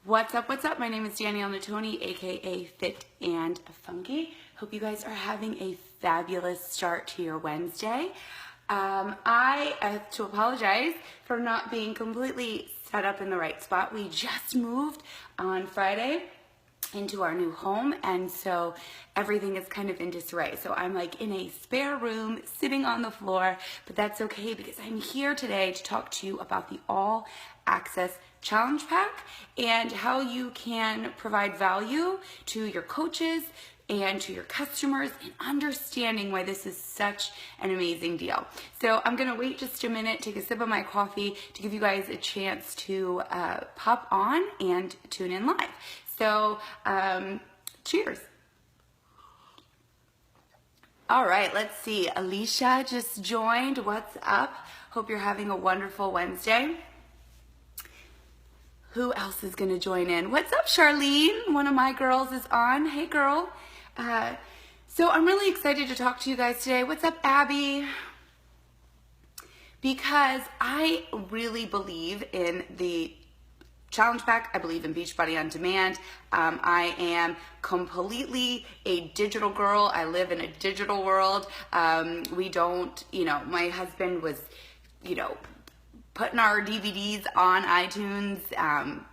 What's up? What's up? My name is Danielle Natoni, aka Fit and Funky. Hope you guys are having a fabulous start to your Wednesday. I have to apologize for not being completely set up in the right spot. We just moved on Friday into our new home, and so everything is kind of in disarray. So I'm like in a spare room sitting on the floor, but that's okay because I'm here today to talk to you about the All Access Challenge Pack and how you can provide value to your coaches and to your customers in understanding why this is such an amazing deal. So I'm gonna wait just a minute, take a sip of my coffee to give you guys a chance to pop on and tune in live. So cheers. All right, let's see. Alicia just joined. What's up? Hope you're having a wonderful Wednesday. Who else is gonna join in? What's up, Charlene? One of my girls is on. Hey, girl. So I'm really excited to talk to you guys today. What's up, Abby? Because I really believe in the Challenge Pack. I believe in Beachbody On Demand. I am completely a digital girl. I live in a digital world. We don't, my husband was, putting our DVDs on iTunes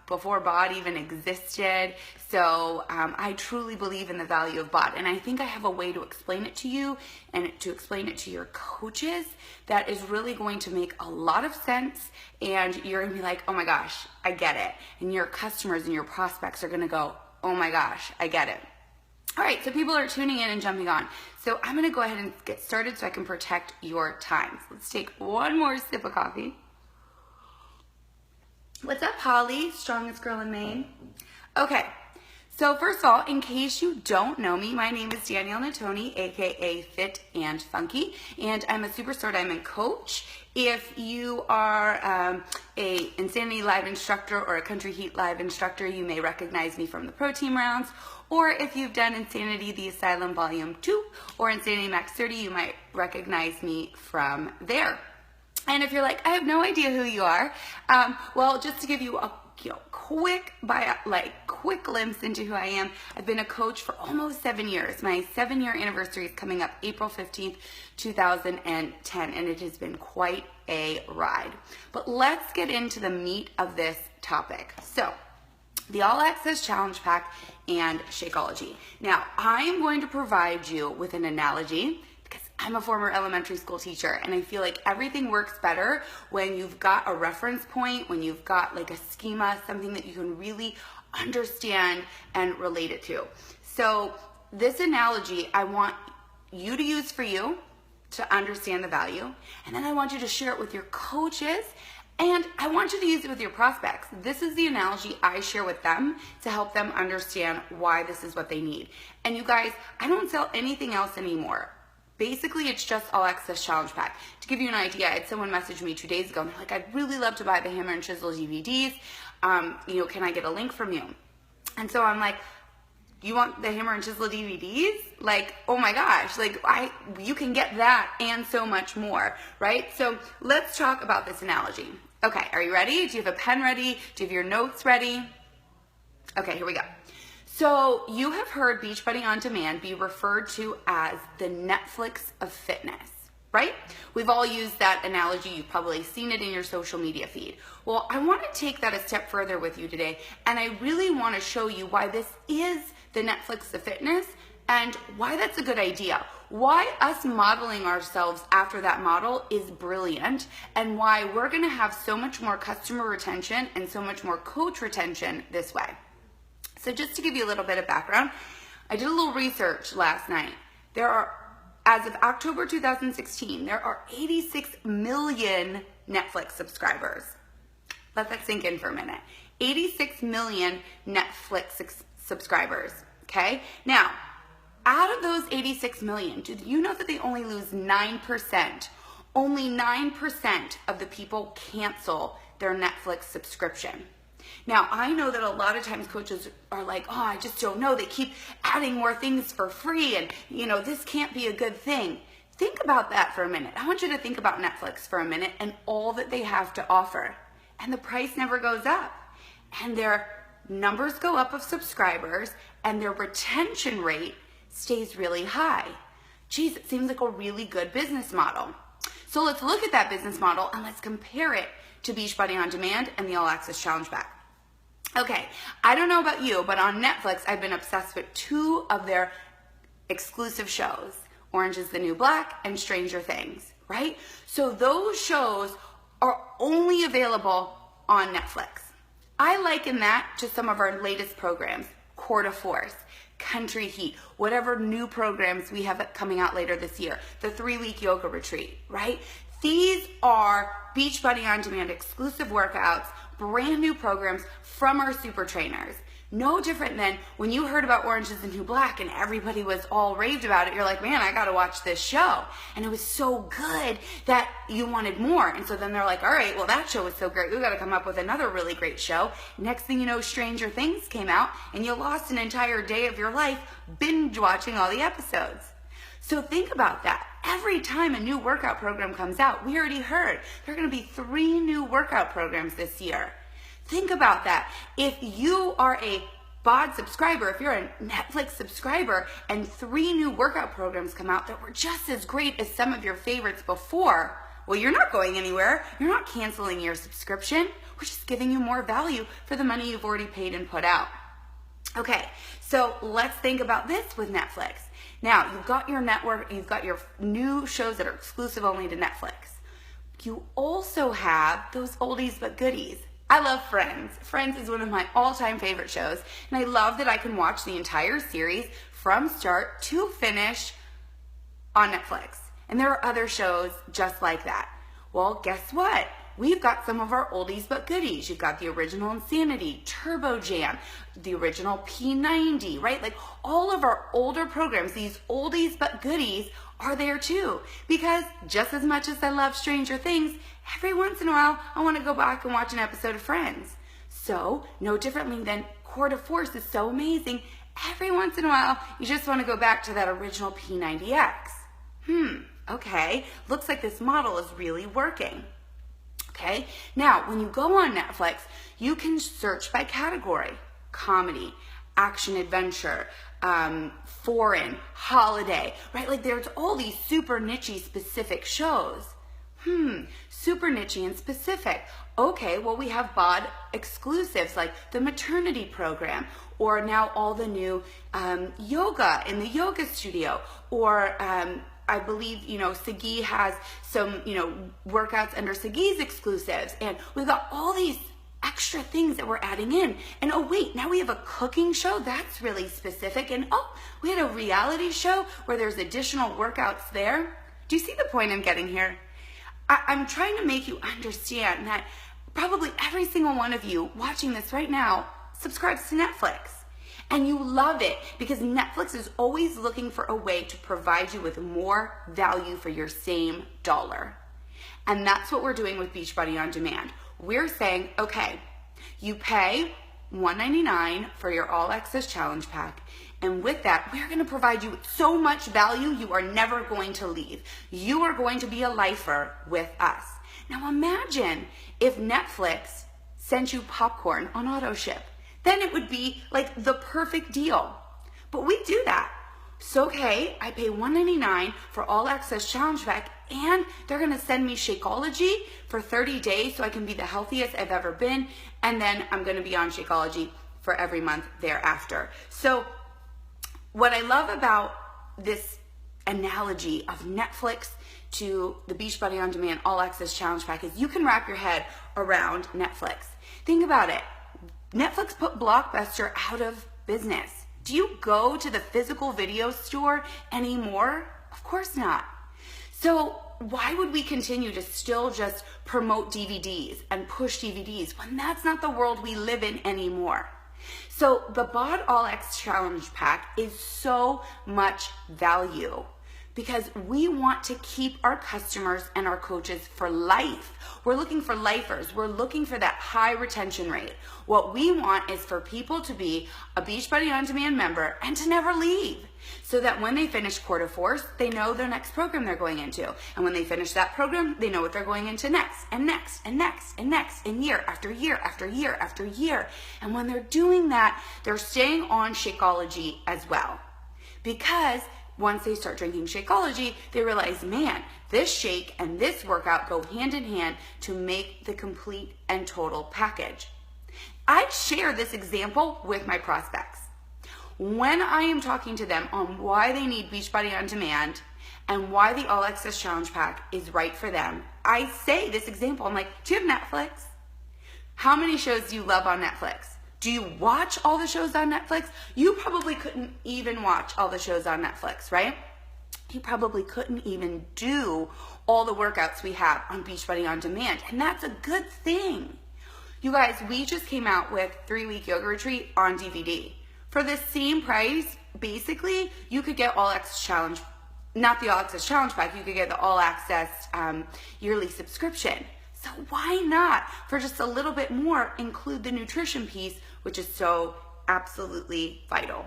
before BOD even existed. So I truly believe in the value of BOD. And I think I have a way to explain it to you and to explain it to your coaches that is really going to make a lot of sense. And you're going to be like, oh my gosh, I get it. And your customers and your prospects are going to go, oh my gosh, I get it. All right, so people are tuning in and jumping on. So I'm going to go ahead and get started so I can protect your time. So let's take one more sip of coffee. What's up, Holly? Strongest girl in Maine. Okay, so first of all, in case you don't know me, my name is Danielle Natoni, aka Fit and Funky, and I'm a Superstar Diamond coach. If you are a Insanity Live instructor or a Country Heat Live instructor, you may recognize me from the Pro Team rounds. Or if you've done Insanity The Asylum Volume 2 or Insanity Max 30, you might recognize me from there. And if you're like, I have no idea who you are, well, just to give you a quick glimpse into who I am, I've been a coach for almost 7 years. My 7-year anniversary is coming up April 15th, 2010, and it has been quite a ride. But let's get into the meat of this topic. So, the All Access Challenge Pack and Shakeology. Now, I'm going to provide you with an analogy. I'm a former elementary school teacher, and I feel like everything works better when you've got a reference point, when you've got like a schema, something that you can really understand and relate it to. So this analogy I want you to use for you to understand the value, and then I want you to share it with your coaches, and I want you to use it with your prospects. This is the analogy I share with them to help them understand why this is what they need. And you guys, I don't sell anything else anymore. Basically, it's just All Access Challenge Pack. To give you an idea, I had someone message me 2 days ago, and they're like, I'd really love to buy the Hammer and Chisel DVDs. Can I get a link from you? And so I'm like, you want the Hammer and Chisel DVDs? Like, oh my gosh, you can get that and so much more, right? So let's talk about this analogy. Okay, are you ready? Do you have a pen ready? Do you have your notes ready? Okay, here we go. So you have heard Beachbody On Demand be referred to as the Netflix of fitness, right? We've all used that analogy. You've probably seen it in your social media feed. Well, I want to take that a step further with you today, and I really want to show you why this is the Netflix of fitness and why that's a good idea. Why us modeling ourselves after that model is brilliant, and why we're going to have so much more customer retention and so much more coach retention this way. So just to give you a little bit of background, I did a little research last night. There are, as of October 2016, there are 86 million Netflix subscribers. Let that sink in for a minute. 86 million Netflix subscribers, okay? Now, out of those 86 million, do you know that they only lose 9%? Only 9% of the people cancel their Netflix subscription. Now, I know that a lot of times coaches are like, oh, I just don't know. They keep adding more things for free, and, this can't be a good thing. Think about that for a minute. I want you to think about Netflix for a minute and all that they have to offer. And the price never goes up. And they're numbers go up of subscribers and their retention rate stays really high. Geez, it seems like a really good business model. So let's look at that business model and let's compare it to Beachbody On Demand and the All Access Challenge Pack. Okay, I don't know about you, but on Netflix, I've been obsessed with 2 of their exclusive shows, Orange is the New Black and Stranger Things, right? So those shows are only available on Netflix. I liken that to some of our latest programs, Core de Force, Country Heat, whatever new programs we have coming out later this year, the 3-week yoga retreat, right? These are Beachbody On Demand exclusive workouts, brand new programs from our super trainers. No different than when you heard about Orange is the New Black and everybody was all raved about it. You're like, man, I got to watch this show. And it was so good that you wanted more. And so then they're like, all right, well, that show was so great. We got to come up with another really great show. Next thing you know, Stranger Things came out and you lost an entire day of your life binge watching all the episodes. So think about that. Every time a new workout program comes out, we already heard there are going to be 3 new workout programs this year. Think about that. If you are a BOD subscriber, if you're a Netflix subscriber and 3 new workout programs come out that were just as great as some of your favorites before, well, you're not going anywhere. You're not canceling your subscription. We're just giving you more value for the money you've already paid and put out. Okay, so let's think about this with Netflix. Now, you've got your network, you've got your new shows that are exclusive only to Netflix. You also have those oldies but goodies. I love Friends. Friends is one of my all-time favorite shows, and I love that I can watch the entire series from start to finish on Netflix. And there are other shows just like that. Well, guess what? We've got some of our oldies but goodies. You've got the original Insanity, Turbo Jam, the original P90, right? Like all of our older programs, these oldies but goodies are there too. Because just as much as I love Stranger Things, every once in a while I want to go back and watch an episode of Friends. So no differently than Core de Force is so amazing, every once in a while you just want to go back to that original P90X. Okay, looks like this model is really working. Okay, now when you go on Netflix, you can search by category: comedy, action adventure, foreign, holiday, right? Like there's all these super niche specific shows. Super niche and specific. Okay, well we have BOD exclusives like the maternity program, or now all the new yoga in the yoga studio, or I believe, Sagi has some, workouts under Sagi's exclusives. And we've got all these extra things that we're adding in. And oh wait, now we have a cooking show. That's really specific. And oh, we had a reality show where there's additional workouts there. Do you see the point I'm getting here? I'm trying to make you understand that probably every single one of you watching this right now subscribes to Netflix. And you love it because Netflix is always looking for a way to provide you with more value for your same dollar. And that's what we're doing with Beachbody On Demand. We're saying, okay, you pay $199 for your All Access Challenge Pack. And with that, we're going to provide you so much value you are never going to leave. You are going to be a lifer with us. Now imagine if Netflix sent you popcorn on auto ship. Then it would be like the perfect deal. But we do that. So okay, I pay $199 for All Access Challenge Pack, and they're gonna send me Shakeology for 30 days so I can be the healthiest I've ever been, and then I'm gonna be on Shakeology for every month thereafter. So what I love about this analogy of Netflix to the Beachbody On Demand All Access Challenge Pack is you can wrap your head around Netflix. Think about it. Netflix put Blockbuster out of business. Do you go to the physical video store anymore? Of course not. So why would we continue to still just promote DVDs and push DVDs when that's not the world we live in anymore? So the BOD All X Challenge Pack is so much value because we want to keep our customers and our coaches for life. We're looking for lifers. We're looking for that high retention rate. What we want is for people to be a Beachbody On Demand member and to never leave, so that when they finish Core de Force, they know their next program they're going into. And when they finish that program, they know what they're going into next and next and next and next, and year after year after year after year. And when they're doing that, they're staying on Shakeology as well. Because once they start drinking Shakeology, they realize, man, this shake and this workout go hand in hand to make the complete and total package. I share this example with my prospects. When I am talking to them on why they need Beachbody On Demand and why the All Access Challenge Pack is right for them, I say this example. I'm like, do you have Netflix? How many shows do you love on Netflix? Do you watch all the shows on Netflix? You probably couldn't even watch all the shows on Netflix, right? You probably couldn't even do all the workouts we have on Beachbody On Demand, and that's a good thing. You guys, we just came out with 3-week yoga retreat on DVD. For the same price, basically, you could get All Access Challenge, not the All Access Challenge Pack, you could get the All Access yearly subscription. So why not, for just a little bit more, include the nutrition piece, which is so absolutely vital.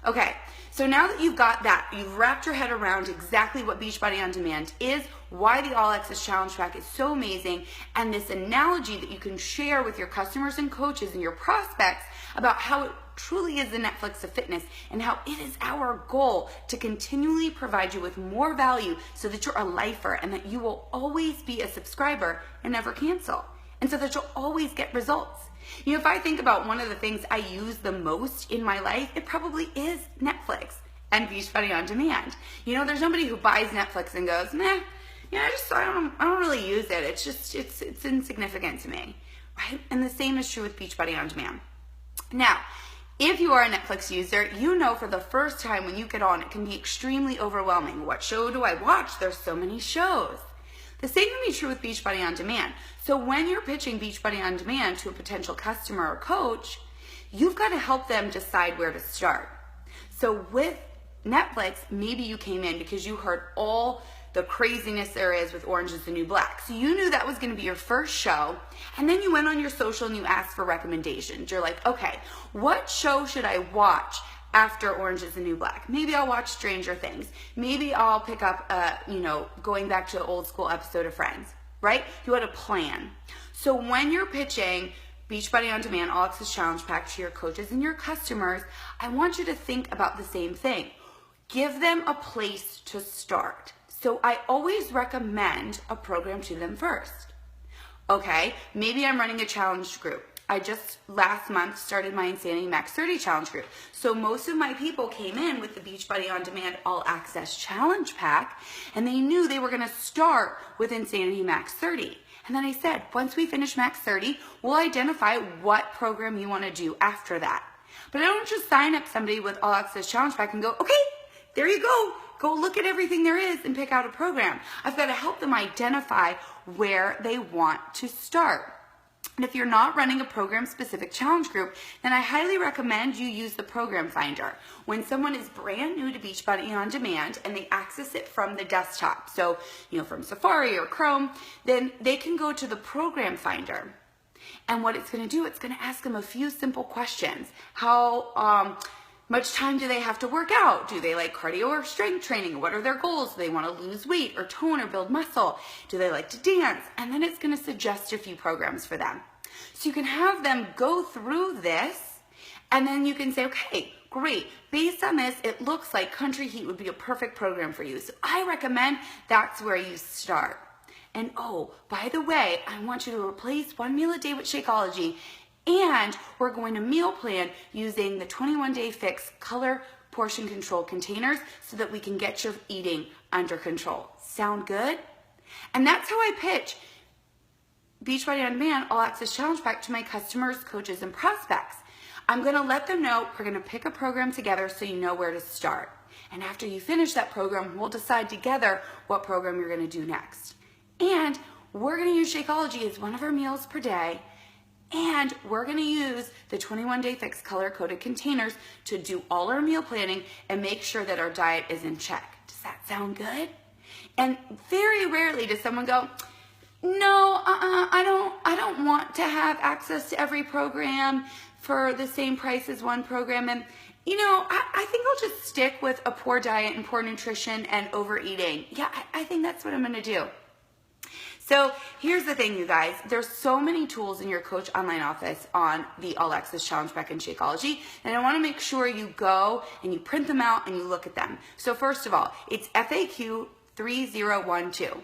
Okay, so now that you've got that, you've wrapped your head around exactly what Beachbody On Demand is, why the All Access Challenge Pack is so amazing, and this analogy that you can share with your customers and coaches and your prospects about how it truly is the Netflix of fitness, and how it is our goal to continually provide you with more value so that you're a lifer and that you will always be a subscriber and never cancel, and so that you'll always get results. You know, if I think about one of the things I use the most in my life, it probably is Netflix and Beachbody On Demand. You know, there's nobody who buys Netflix and goes, nah, yeah, I don't really use it. It's just, it's insignificant to me, right? And the same is true with Beachbody On Demand. Now, if you are a Netflix user, you know for the first time when you get on, it can be extremely overwhelming. What show do I watch? There's so many shows. The same can be true with Beachbody On Demand. So when you're pitching Beachbody On Demand to a potential customer or coach, you've got to help them decide where to start. So with Netflix, maybe you came in because you heard all the craziness there is with Orange is the New Black. So you knew that was going to be your first show, and then you went on your social and you asked for recommendations. You're like, okay, what show should I watch after Orange is the New Black? Maybe I'll watch Stranger Things. Maybe I'll pick up, going back to an old school episode of Friends, right? You had a plan. So when you're pitching Beachbody On Demand All Access Challenge Pack to your coaches and your customers, I want you to think about the same thing. Give them a place to start. So I always recommend a program to them first. Okay, maybe I'm running a challenge group. I just last month started my Insanity Max 30 challenge group. So most of my people came in with the Beachbody On Demand All Access Challenge Pack, and they knew they were going to start with Insanity Max 30. And then I said, once we finish Max 30, we'll identify what program you want to do after that. But I don't just sign up somebody with All Access Challenge Pack and go, okay, there you go. Go look at everything there is and pick out a program. I've got to help them identify where they want to start. And if you're not running a program-specific challenge group, then I highly recommend you use the Program Finder. When someone is brand new to Beachbody On Demand and they access it from the desktop, so from Safari or Chrome, then they can go to the Program Finder. And what it's going to do, it's going to ask them a few simple questions. How much time do they have to work out? Do they like cardio or strength training? What are their goals? Do they want to lose weight or tone or build muscle? Do they like to dance? And then it's going to suggest a few programs for them. So you can have them go through this, and then you can say, okay, great. Based on this, it looks like Country Heat would be a perfect program for you. So I recommend that's where you start. And oh, by the way, I want you to replace one meal a day with Shakeology. And we're going to meal plan using the 21-Day Fix color portion control containers so that we can get your eating under control. Sound good? And that's how I pitch Beachbody On Demand All Access Challenge Pack to my customers, coaches, and prospects. I'm going to let them know we're going to pick a program together so you know where to start. And after you finish that program, we'll decide together what program you're going to do next. And we're going to use Shakeology as one of our meals per day. And we're gonna use the 21-day fix color-coded containers to do all our meal planning and make sure that our diet is in check. Does that sound good? And very rarely does someone go, no, I don't want to have access to every program for the same price as one program. And I think I'll just stick with a poor diet and poor nutrition and overeating. Yeah, I think that's what I'm gonna do. So here's the thing, you guys. There's so many tools in your Coach Online office on the All Access Challenge Pack and Shakeology, and I want to make sure you go and you print them out and you look at them. So first of all, it's FAQ 3012.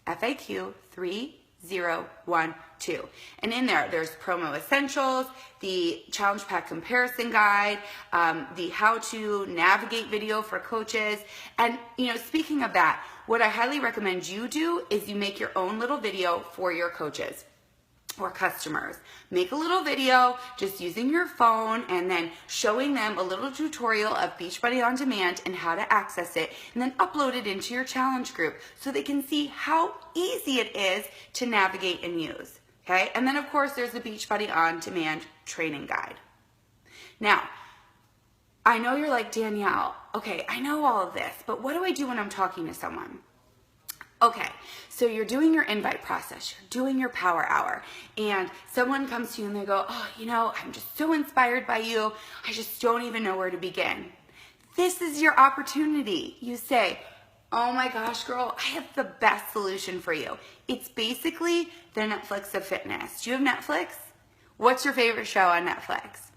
FAQ 3012. And in there's promo essentials, the challenge pack comparison guide, the how to navigate video for coaches. And speaking of that, what I highly recommend you do is you make your own little video for your coaches or customers. Make a little video just using your phone and then showing them a little tutorial of Beachbody On Demand and how to access it, and then upload it into your challenge group so they can see how easy it is to navigate and use. Okay? And then of course there's the Beachbody On Demand training guide. Now, I know you're like, Danielle, okay, I know all of this, but what do I do when I'm talking to someone? Okay, so you're doing your invite process, you're doing your power hour, and someone comes to you and they go, oh, I'm just so inspired by you, I just don't even know where to begin. This is your opportunity. You say, oh my gosh, girl, I have the best solution for you. It's basically the Netflix of fitness. Do you have Netflix? What's your favorite show on Netflix?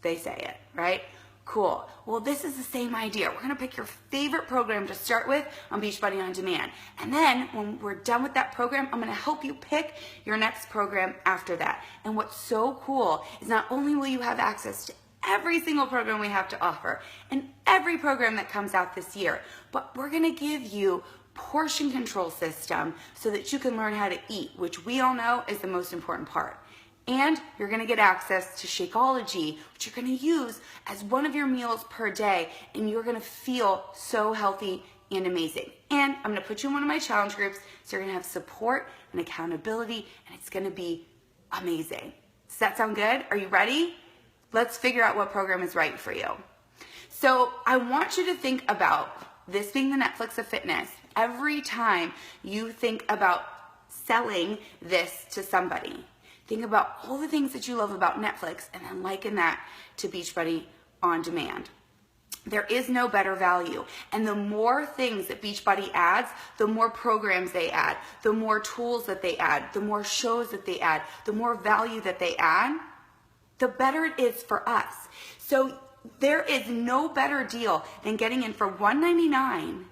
They say it, right? Cool. Well, this is the same idea. We're going to pick your favorite program to start with on Beachbody On Demand. And then when we're done with that program, I'm going to help you pick your next program after that. And what's so cool is not only will you have access to every single program we have to offer and every program that comes out this year, but we're going to give you portion control system so that you can learn how to eat, which we all know is the most important part. And you're going to get access to Shakeology, which you're going to use as one of your meals per day, and you're going to feel so healthy and amazing. And I'm going to put you in one of my challenge groups, so you're going to have support and accountability, and it's going to be amazing. Does that sound good? Are you ready? Let's figure out what program is right for you. So I want you to think about this being the Netflix of fitness. Every time you think about selling this to somebody, think about all the things that you love about Netflix and then liken that to Beachbody On Demand. There is no better value. And the more things that Beachbody adds, the more programs they add, the more tools that they add, the more shows that they add, the more value that they add, the better it is for us. So there is no better deal than getting in for $199,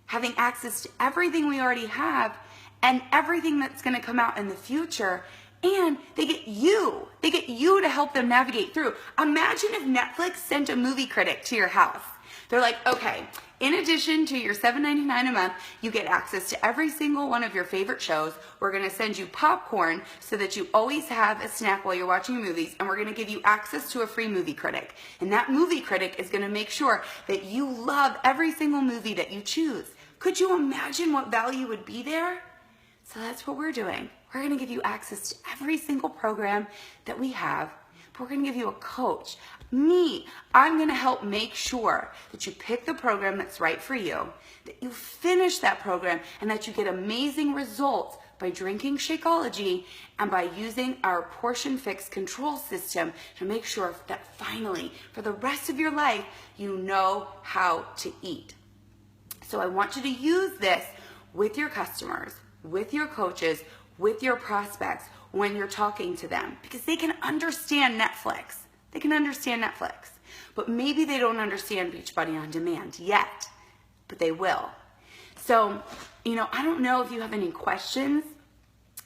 having access to everything we already have and everything that's going to come out in the future. And they get you to help them navigate through. Imagine if Netflix sent a movie critic to your house. They're like, okay, in addition to your $7.99 a month, you get access to every single one of your favorite shows. We're going to send you popcorn so that you always have a snack while you're watching movies, and we're going to give you access to a free movie critic. And that movie critic is going to make sure that you love every single movie that you choose. Could you imagine what value would be there? So that's what we're doing. We're going to give you access to every single program that we have, but we're going to give you a coach. I'm going to help make sure that you pick the program that's right for you, that you finish that program, and that you get amazing results by drinking Shakeology and by using our portion fix control system to make sure that finally, for the rest of your life, you know how to eat. So I want you to use this with your customers, with your coaches, with your prospects when you're talking to them, because they can understand Netflix. They can understand Netflix, but maybe they don't understand Beachbody On Demand yet, but they will. So, I don't know if you have any questions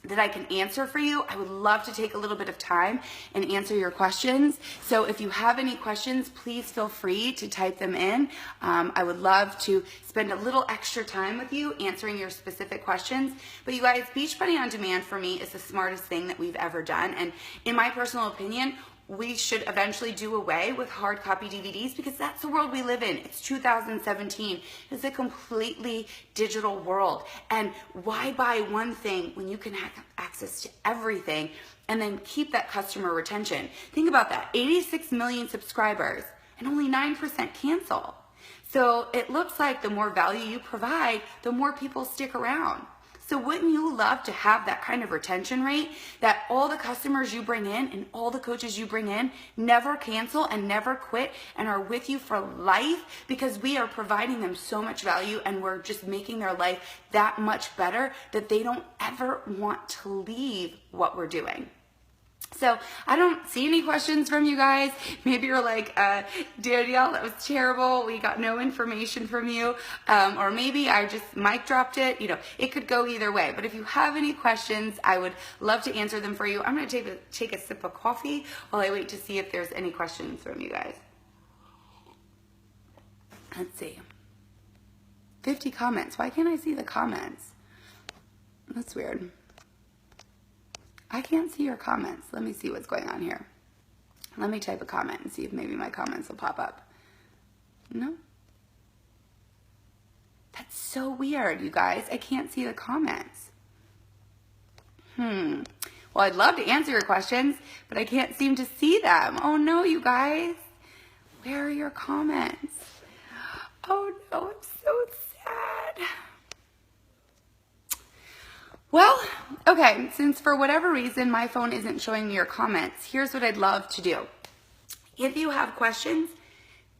that I can answer for you. I would love to take a little bit of time and answer your questions. So if you have any questions, please feel free to type them in. I would love to spend a little extra time with you answering your specific questions. But you guys, Beachbody On Demand for me is the smartest thing that we've ever done. And in my personal opinion, we should eventually do away with hard copy DVDs because that's the world we live in. It's 2017. It's a completely digital world. And why buy one thing when you can have access to everything and then keep that customer retention? Think about that. 86 million subscribers and only 9% cancel. So it looks like the more value you provide, the more people stick around. So wouldn't you love to have that kind of retention rate, that all the customers you bring in and all the coaches you bring in never cancel and never quit and are with you for life because we are providing them so much value and we're just making their life that much better that they don't ever want to leave what we're doing? So I don't see any questions from you guys. Maybe you're like, Danielle, that was terrible. We got no information from you. Or maybe I just mic dropped it. You know, it could go either way. But if you have any questions, I would love to answer them for you. I'm going to take a sip of coffee while I wait to see if there's any questions from you guys. Let's see. 50 comments. Why can't I see the comments? That's weird. I can't see your comments. Let me see what's going on here. Let me type a comment and see if maybe my comments will pop up. No? That's so weird, you guys. I can't see the comments. Well, I'd love to answer your questions, but I can't seem to see them. Oh no, you guys. Where are your comments? Oh no, I'm so sad. Well, okay, since for whatever reason my phone isn't showing me your comments, here's what I'd love to do. If you have questions,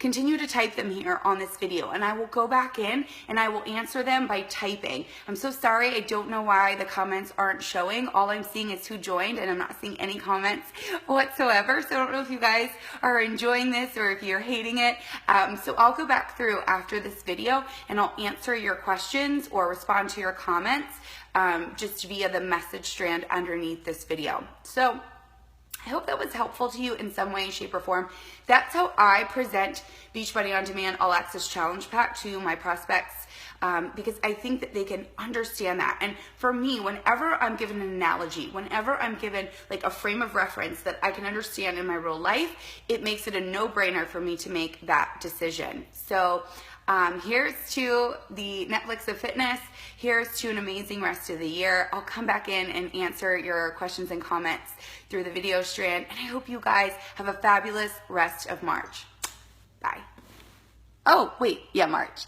continue to type them here on this video and I will go back in and I will answer them by typing. I'm so sorry, I don't know why the comments aren't showing. All I'm seeing is who joined and I'm not seeing any comments whatsoever. So I don't know if you guys are enjoying this or if you're hating it. So I'll go back through after this video and I'll answer your questions or respond to your comments just via the message strand underneath this video. So I hope that was helpful to you in some way, shape, or form. That's how I present Beachbody On Demand All Access Challenge Pack to my prospects because I think that they can understand that. And for me, whenever I'm given an analogy, whenever I'm given like a frame of reference that I can understand in my real life, it makes it a no-brainer for me to make that decision. So here's to the Netflix of fitness. Here's to an amazing rest of the year. I'll come back in and answer your questions and comments through the video strand. And I hope you guys have a fabulous rest of March. Bye. Oh, wait. Yeah, March.